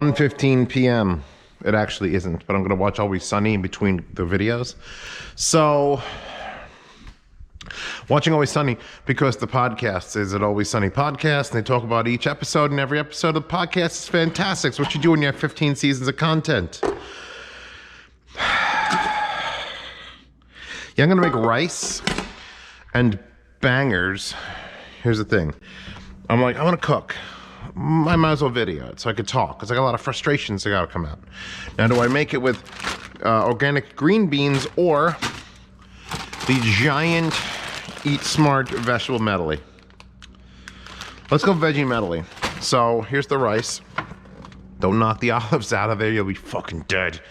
1:15 p.m. It actually isn't, but I'm going to watch Always Sunny in between the videos. So, watching Always Sunny because the podcast is an Always Sunny podcast, and they talk about each episode, and every episode of the podcast is fantastic. It's what you do when you have 15 seasons of content. Yeah, I'm going to make rice and bangers. Here's the thing. I'm like, I want to cook. I might as well video it so I could talk, because I got a lot of frustrations that got to come out. Now, do I make it with organic green beans or the giant Eat Smart vegetable medley? Let's go veggie medley. So here's the rice. Don't knock the olives out of there, you'll be fucking dead.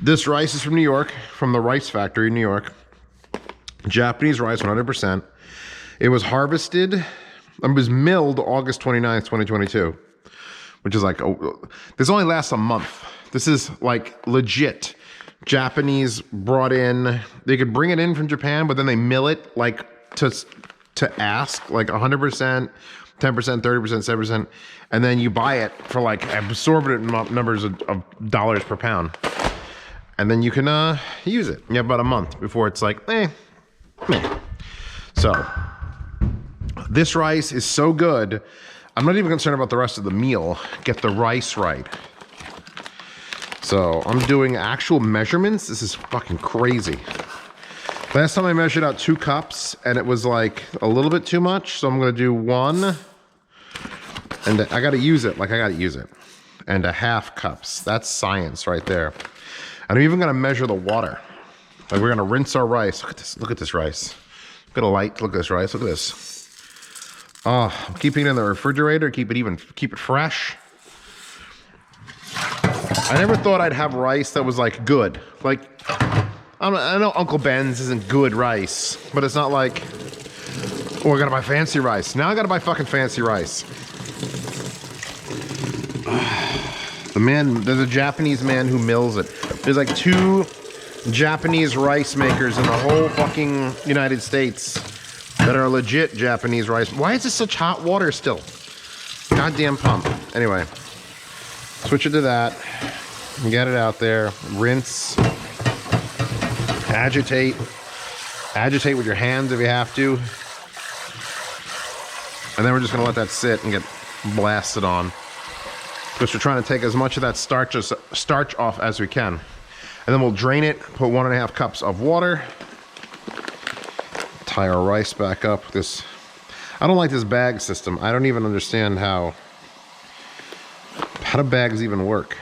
This rice is from New York, from the Rice Factory in New York. Japanese rice, 100%. It was harvested. It was milled August 29th, 2022, which is like, this only lasts a month. This is like legit. Japanese brought in, they could bring it in from Japan, but then they mill it like to ask, like 100%, 10%, 30%, 7%, and then you buy it for like absorbent numbers of dollars per pound. And then you can use it. You have about a month before it's like, meh. So, this rice is so good, I'm not even concerned about the rest of the meal. Get the rice right. So I'm doing actual measurements. This is fucking crazy. Last time I measured out 2 cups and it was like a little bit too much. So I'm gonna do 1, and I gotta use it, like I gotta use it. And a half cups, that's science right there. And I'm even gonna measure the water. Like we're gonna rinse our rice. Look at this rice. Look at the light, look at this rice, look at this. Oh, I'm keeping it in the refrigerator, keep it fresh. I never thought I'd have rice that was like good. Like, I know Uncle Ben's isn't good rice, but it's not like, oh, I gotta buy fancy rice. Now I gotta buy fucking fancy rice. There's a Japanese man who mills it. There's like 2 Japanese rice makers in the whole fucking United States that are legit Japanese rice. Why is this such hot water still? Goddamn pump. Anyway, switch it to that. Get it out there. Rinse. Agitate. Agitate with your hands if you have to. And then we're just gonna let that sit and get blasted on, because we're trying to take as much of that starch off as we can. And then we'll drain it, put 1.5 cups of water. Tie our rice back up. I don't like this bag system. I don't even understand how do bags even work?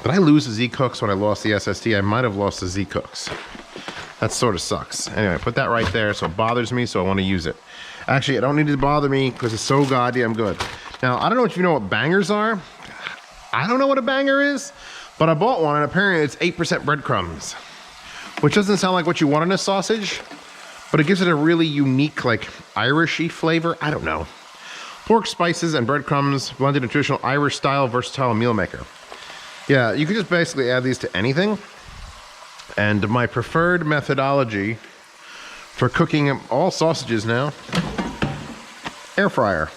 Did I lose the Z-Cooks when I lost the SST? I might have lost the Z-Cooks. That sort of sucks. Anyway, put that right there, so it bothers me, so I want to use it. Actually, I don't need it to bother me because it's so goddamn good. Now, I don't know if you know what bangers are. I don't know what a banger is, but I bought one, and apparently it's 8% breadcrumbs, which doesn't sound like what you want in a sausage, but it gives it a really unique, like, Irishy flavor. I don't know. Pork, spices, and breadcrumbs blended in traditional Irish-style versatile meal maker. Yeah, you can just basically add these to anything. And my preferred methodology for cooking all sausages now, air fryer.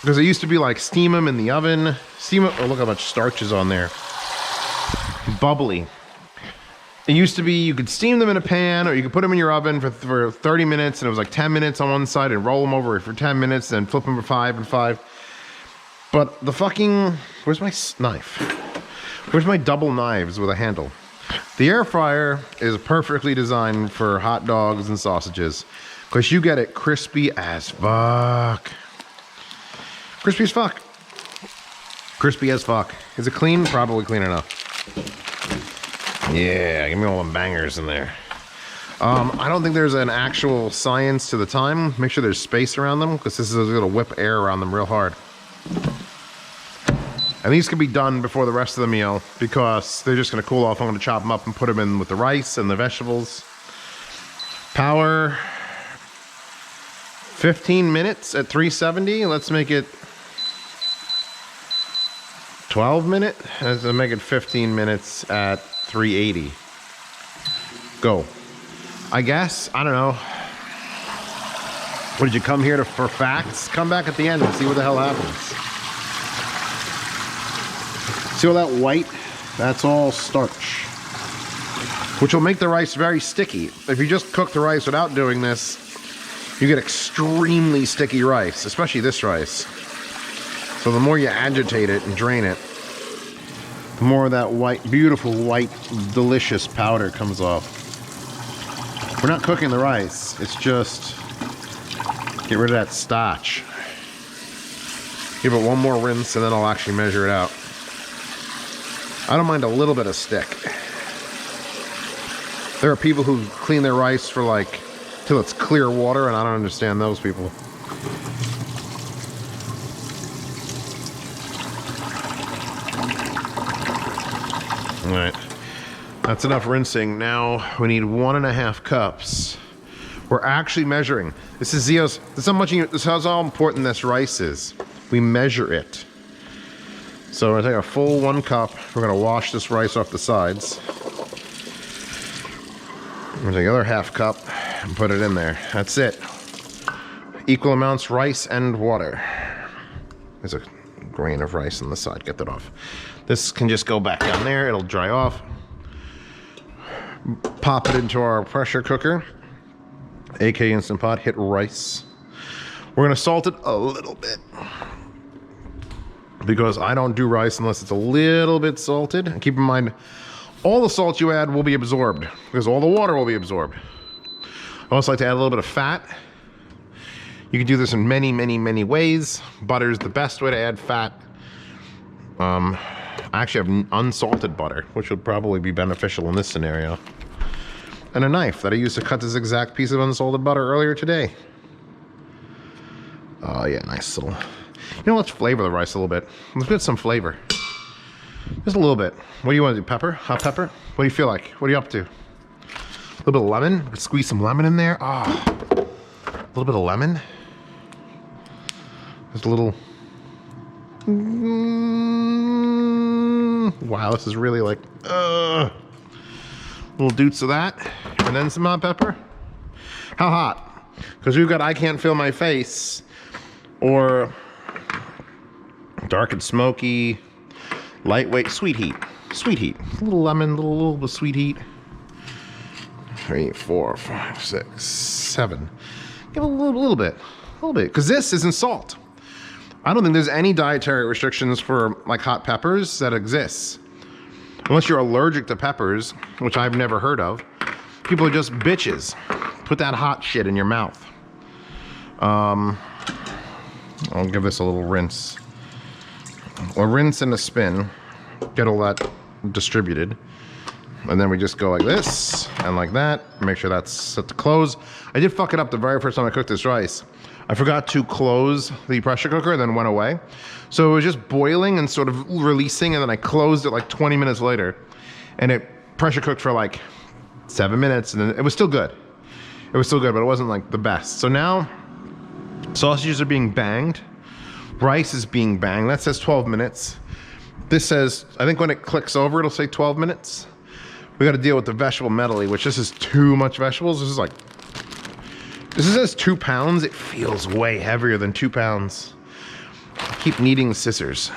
Because it used to be like steam them in the oven. Oh, look how much starch is on there. Bubbly. It used to be you could steam them in a pan, or you could put them in your oven for 30 minutes, and it was like 10 minutes on one side, and roll them over for 10 minutes, and flip them for 5 and 5. But the fucking, where's my knife? Where's my double knives with a handle? The air fryer is perfectly designed for hot dogs and sausages, because you get it crispy as fuck. Crispy as fuck. Crispy as fuck. Is it clean? Probably clean enough. Yeah, give me all the bangers in there. I don't think there's an actual science to the time. Make sure there's space around them, because this is going to whip air around them real hard. And these can be done before the rest of the meal, because they're just going to cool off. I'm going to chop them up and put them in with the rice and the vegetables. Power 15 minutes at 370. Let's make it 12 minutes. Let's make it 15 minutes at 380. Go. I guess. I don't know. What, did you come here for facts? Come back at the end and see what the hell happens. See all that white? That's all starch, which will make the rice very sticky. If you just cook the rice without doing this, you get extremely sticky rice, especially this rice. So the more you agitate it and drain it, the more of that white, beautiful white, delicious powder comes off. We're not cooking the rice, it's just get rid of that starch. Give it one more rinse and then I'll actually measure it out. I don't mind a little bit of stick. There are people who clean their rice for like till it's clear water, and I don't understand those people. All right, that's enough rinsing. Now we need 1.5 cups. We're actually measuring. This is Zio's. This is how important this rice is. We measure it. So we're gonna take a full 1 cup. We're gonna wash this rice off the sides. We're gonna take the other ½ cup and put it in there. That's it. Equal amounts rice and water. There's a grain of rice on the side. Get that off. This can just go back down there. It'll dry off. Pop it into our pressure cooker, aka Instant Pot. Hit rice. We're gonna salt it a little bit, because I don't do rice unless it's a little bit salted. And keep in mind, all the salt you add will be absorbed, because all the water will be absorbed. I also like to add a little bit of fat. You can do this in many, many, many ways. Butter is the best way to add fat. I actually have unsalted butter, which would probably be beneficial in this scenario. And a knife that I used to cut this exact piece of unsalted butter earlier today. Oh yeah, nice little... You know, let's flavor the rice a little bit. Let's get some flavor. Just a little bit. What do you want to do? Pepper? Hot pepper? What do you feel like? What are you up to? A little bit of lemon? Let's squeeze some lemon in there. Ah, oh, a little bit of lemon. Just a little... Wow, this is really like... Little doots of that. And then some hot pepper. How hot? Because we've got I Can't Feel My Face, or dark and smoky, lightweight, sweet heat. Sweet heat. A little lemon, little bit of sweet heat. 3, 4, 5, 6, 7. Give it a little bit. Because this isn't salt. I don't think there's any dietary restrictions for like hot peppers that exists. Unless you're allergic to peppers, which I've never heard of. People are just bitches. Put that hot shit in your mouth. I'll give this a little rinse. A rinse and a spin. Get all that distributed. And then we just go like this and like that. Make sure that's set to close. I did fuck it up the very first time I cooked this rice. I forgot to close the pressure cooker and then went away. So it was just boiling and sort of releasing, and then I closed it like 20 minutes later. And it pressure cooked for like 7 minutes, and then it was still good. It was still good, but it wasn't like the best. So now, sausages are being banged. Rice is being banged. That says 12 minutes. This says, I think when it clicks over, it'll say 12 minutes. We got to deal with the vegetable medley, which this is too much vegetables. This is like, this says 2 pounds. It feels way heavier than 2 pounds. I keep needing the scissors.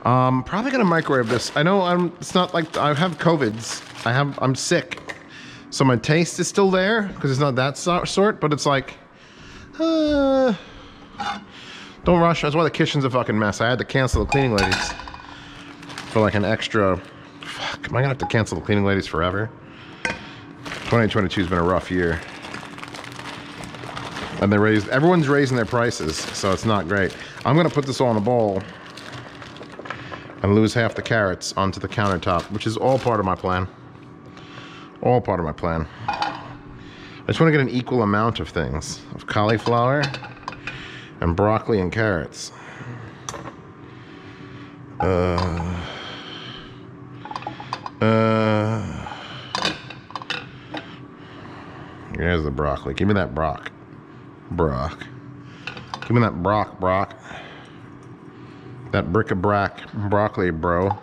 Probably gonna microwave this. I know it's not like I have COVIDs. I'm sick. So my taste is still there because it's not that sort, but it's like, don't rush. That's why the kitchen's a fucking mess. I had to cancel the cleaning ladies for like an extra, fuck, am I gonna have to cancel the cleaning ladies forever? 2022 has been a rough year. And everyone's raising their prices, so it's not great. I'm gonna put this all in a bowl and lose half the carrots onto the countertop, which is all part of my plan. All part of my plan. I just want to get an equal amount of things, of cauliflower and broccoli and carrots. Here's the broccoli. Give me that brock. Give me that brock. That bric-a-brac broccoli, bro.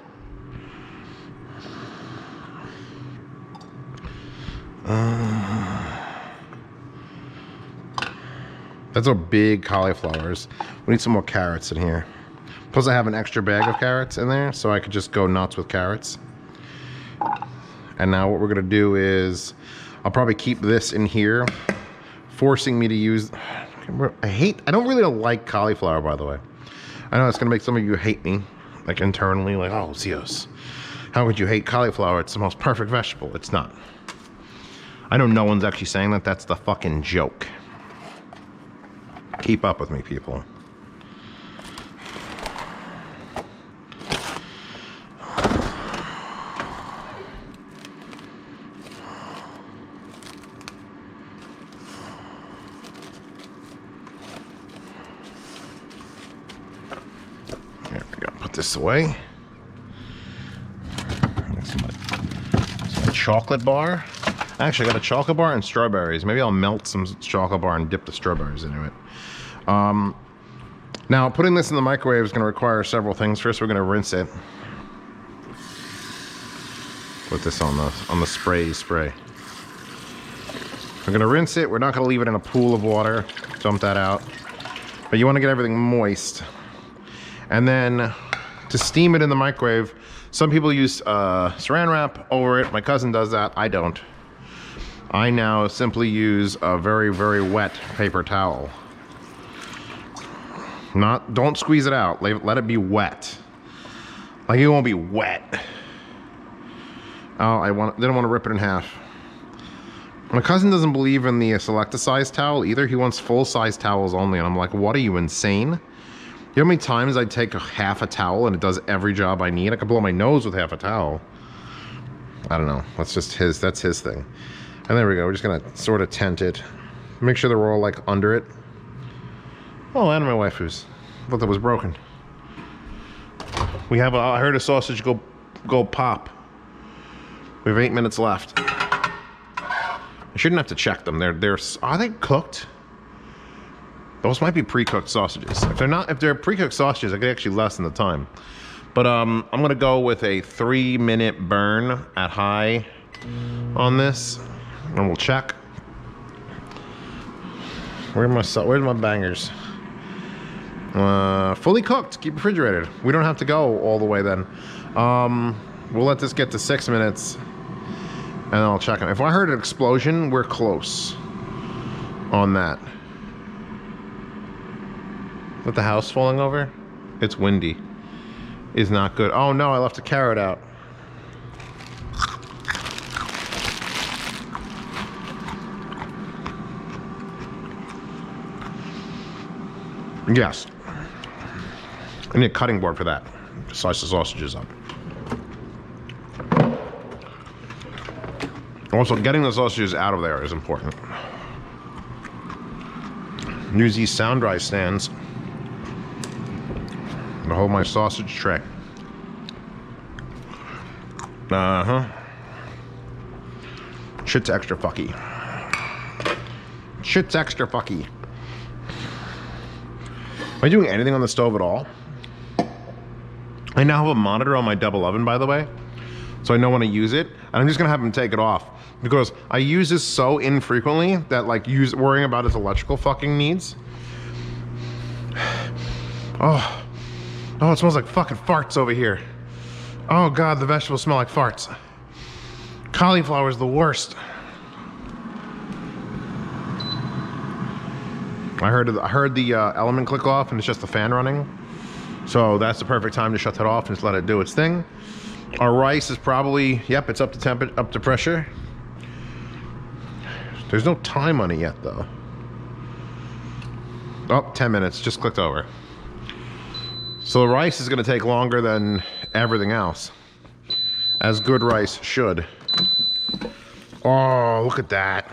That's our big cauliflowers. We need some more carrots in here. Plus I have an extra bag of carrots in there, so I could just go nuts with carrots. And now what we're gonna do is, I'll probably keep this in here, forcing me to use, I don't really like cauliflower, by the way. I know it's gonna make some of you hate me, like internally, like, oh, Zeus, how could you hate cauliflower? It's the most perfect vegetable. It's not. I know no one's actually saying that. That's the fucking joke. Keep up with me, people. There we go. Put this away. Some chocolate bar. Actually, I got a chocolate bar and strawberries. Maybe I'll melt some chocolate bar and dip the strawberries into it. Now, putting this in the microwave is going to require several things. First, we're going to rinse it. Put this on the spray. We're going to rinse it. We're not going to leave it in a pool of water. Dump that out. But you want to get everything moist. And then to steam it in the microwave, some people use saran wrap over it. My cousin does that. I don't. I now simply use a very, very wet paper towel. Don't squeeze it out. Let it be wet. Like it won't be wet. Oh, didn't want to rip it in half. My cousin doesn't believe in the select-a-size towel either. He wants full-size towels only, and I'm like, what are you, insane? You know how many times I take half a towel and it does every job I need? I could blow my nose with half a towel. I don't know. That's his thing. And there we go. We're just gonna sort of tent it. Make sure they're all like under it. Oh, and my waifus. I thought that was broken. We have I heard a sausage go pop. We have 8 minutes left. I shouldn't have to check them. Are they cooked? Those might be pre-cooked sausages. If they're pre-cooked sausages, I could actually lessen the time. But I'm gonna go with a 3-minute burn at high on this. And we'll check. Where's my bangers? Fully cooked, keep refrigerated. We don't have to go all the way then. We'll let this get to 6 minutes and then I'll check them. If I heard an explosion, we're close on that. With the house falling over? It's windy. Is not good. Oh no, I left a carrot out. Yes. I need a cutting board for that. Slice the sausages up. Also, getting the sausages out of there is important. Use these sound dry stands to hold my sausage tray. Shit's extra fucky. Shit's extra fucky. Am I doing anything on the stove at all? I now have a monitor on my double oven, by the way, so I know when to use it, and I'm just gonna have him take it off because I use this so infrequently that like worrying about its electrical fucking needs. Oh, it smells like fucking farts over here. Oh God, the vegetables smell like farts. Cauliflower is the worst. I heard the element click off and it's just the fan running. So that's the perfect time to shut that off and just let it do its thing. Our rice is probably, yep, it's up to pressure. There's no time on it yet though. Oh, 10 minutes, just clicked over. So the rice is gonna take longer than everything else, as good rice should. Oh, look at that.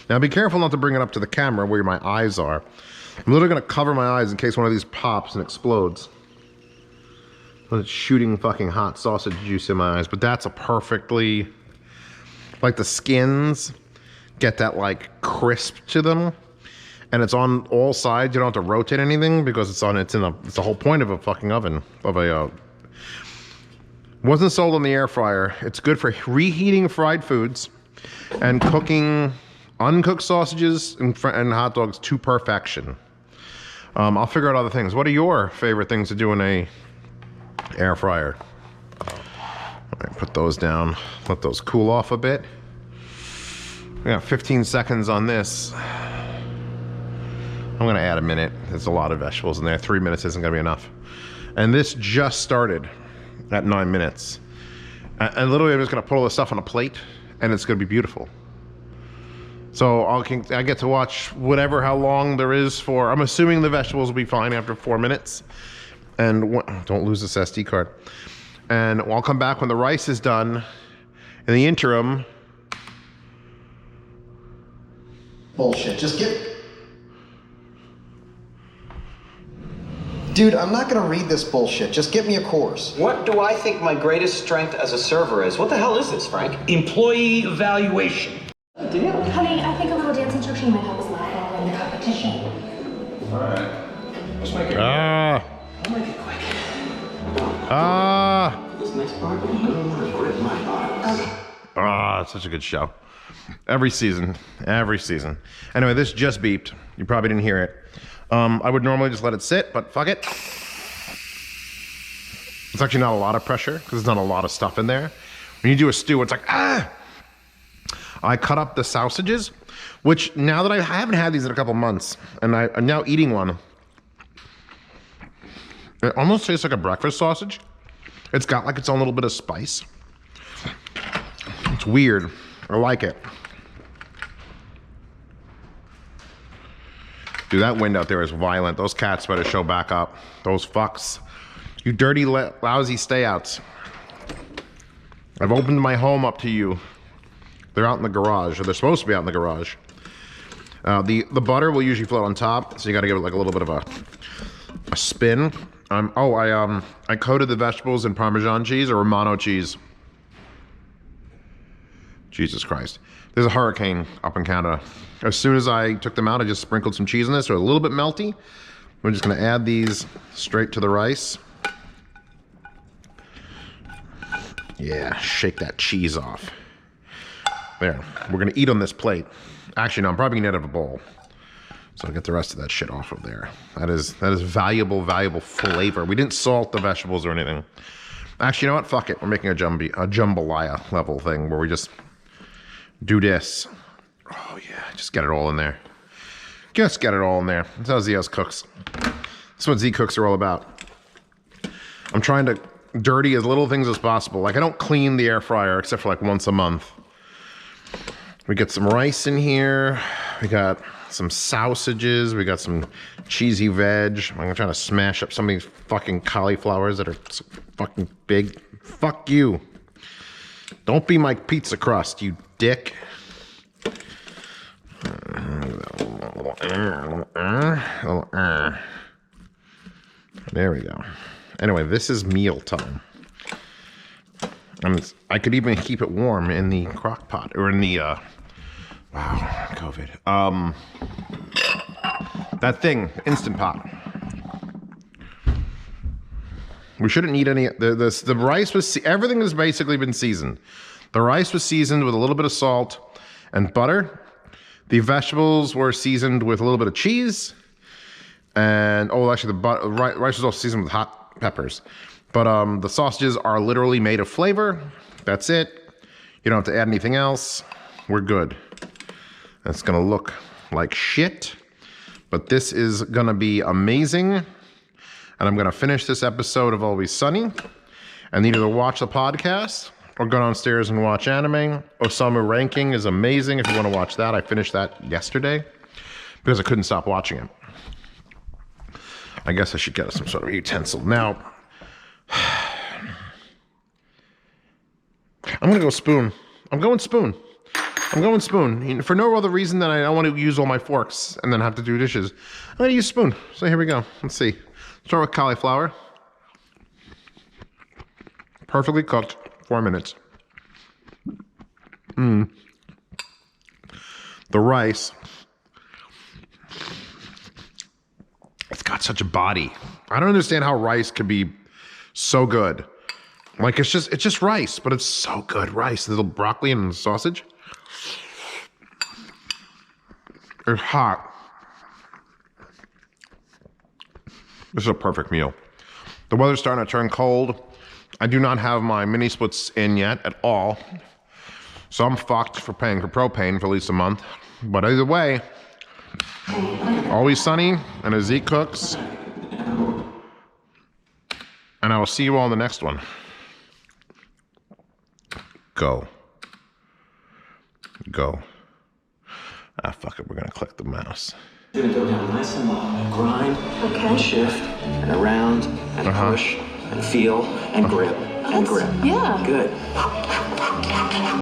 Now be careful not to bring it up to the camera where my eyes are. I'm literally gonna cover my eyes in case one of these pops and explodes. It's shooting fucking hot sausage juice in my eyes, but that's a perfectly, like the skins get that like crisp to them, and it's on all sides. You don't have to rotate anything because it's the whole point of a fucking oven, wasn't sold on the air fryer. It's good for reheating fried foods and cooking uncooked sausages and hot dogs to perfection. I'll figure out other things. What are your favorite things to do in a air fryer? All right, put those down. Let those cool off a bit. We got 15 seconds on this. I'm gonna add a minute. There's a lot of vegetables in there. 3 minutes isn't gonna be enough. And this just started at 9 minutes. And literally I'm just gonna put all this stuff on a plate and it's gonna be beautiful. So I get to watch whatever, how long there is for, I'm assuming the vegetables will be fine after 4 minutes. And don't lose this SD card. And I'll come back when the rice is done. In the interim. Bullshit, just get... Dude, I'm not gonna read this bullshit. Just get me a course. What do I think my greatest strength as a server is? What the hell is this, Frank? Employee evaluation. Danielle? Honey, I think a little dance instruction might help us laugh while we're in the competition. Alright. Let's make it. Ah. I'll make it quick. Ah. This next part, I'm gonna want to grip my bottoms. Okay. Ah, it's such a good show. Every season. Anyway, this just beeped. You probably didn't hear it. I would normally just let it sit, but fuck it. It's actually not a lot of pressure because there's not a lot of stuff in there. When you do a stew, it's like, ah! I cut up the sausages, which now that I haven't had these in a couple months, and I'm now eating one. It almost tastes like a breakfast sausage. It's got like its own little bit of spice. It's weird. I like it. Dude, that wind out there is violent. Those cats better show back up. Those fucks. You dirty, lousy stay-outs. I've opened my home up to you. They're out in the garage, or they're supposed to be out in the garage. The butter will usually float on top, so you gotta give it like a little bit of a spin. I coated the vegetables in Parmesan cheese or Romano cheese. Jesus Christ. There's a hurricane up in Canada. As soon as I took them out, I just sprinkled some cheese in this. They're a little bit melty. We're just gonna add these straight to the rice. Yeah, shake that cheese off. There, we're gonna eat on this plate. Actually, no, I'm probably gonna eat out of a bowl. So I'll get the rest of that shit off of there. That is valuable flavor. We didn't salt the vegetables or anything. Actually, you know what? Fuck it. We're making a jambalaya level thing where we just do this. Oh yeah, just get it all in there. Just get it all in there. That's how Z cooks. That's what Z cooks are all about. I'm trying to dirty as little things as possible. Like I don't clean the air fryer except for like once a month. We got some rice in here. We got some sausages. We got some cheesy veg. I'm trying to smash up some of these fucking cauliflowers that are so fucking big. Fuck you. Don't be my pizza crust, you dick. There we go. Anyway, this is meal time. I could even keep it warm in the crock pot or in the wow, COVID. That thing, Instant Pot. We shouldn't need any. The rice was, everything has basically been seasoned. The rice was seasoned with a little bit of salt and butter. The vegetables were seasoned with a little bit of cheese. And, oh, actually, the rice was also seasoned with hot peppers. But the sausages are literally made of flavor. That's it. You don't have to add anything else. We're good. It's gonna look like shit. But this is gonna be amazing. And I'm gonna finish this episode of Always Sunny. And either watch the podcast or go downstairs and watch anime. Osamu Ranking is amazing if you want to watch that. I finished that yesterday because I couldn't stop watching it. I guess I should get some sort of utensil. Now, I'm gonna go spoon. I'm going spoon. For no other reason than I don't want to use all my forks and then have to do dishes. I'm gonna use spoon. So here we go. Let's see. Start with cauliflower. Perfectly cooked, 4 minutes. The rice. It's got such a body. I don't understand how rice could be so good. Like it's just rice, but it's so good. Rice, little broccoli and sausage. It's hot. This is a perfect meal. The weather's starting to turn cold. I do not have my mini splits in yet at all. So I'm fucked for paying for propane for at least a month. But either way, always sunny and as Zeke cooks. And I will see you all in the next one. Go. Go. Ah, fuck it, we're gonna click the mouse. You're gonna go down nice and low, and grind, and shift, and around, and push, and feel, and grip, and grip. Yeah. Good.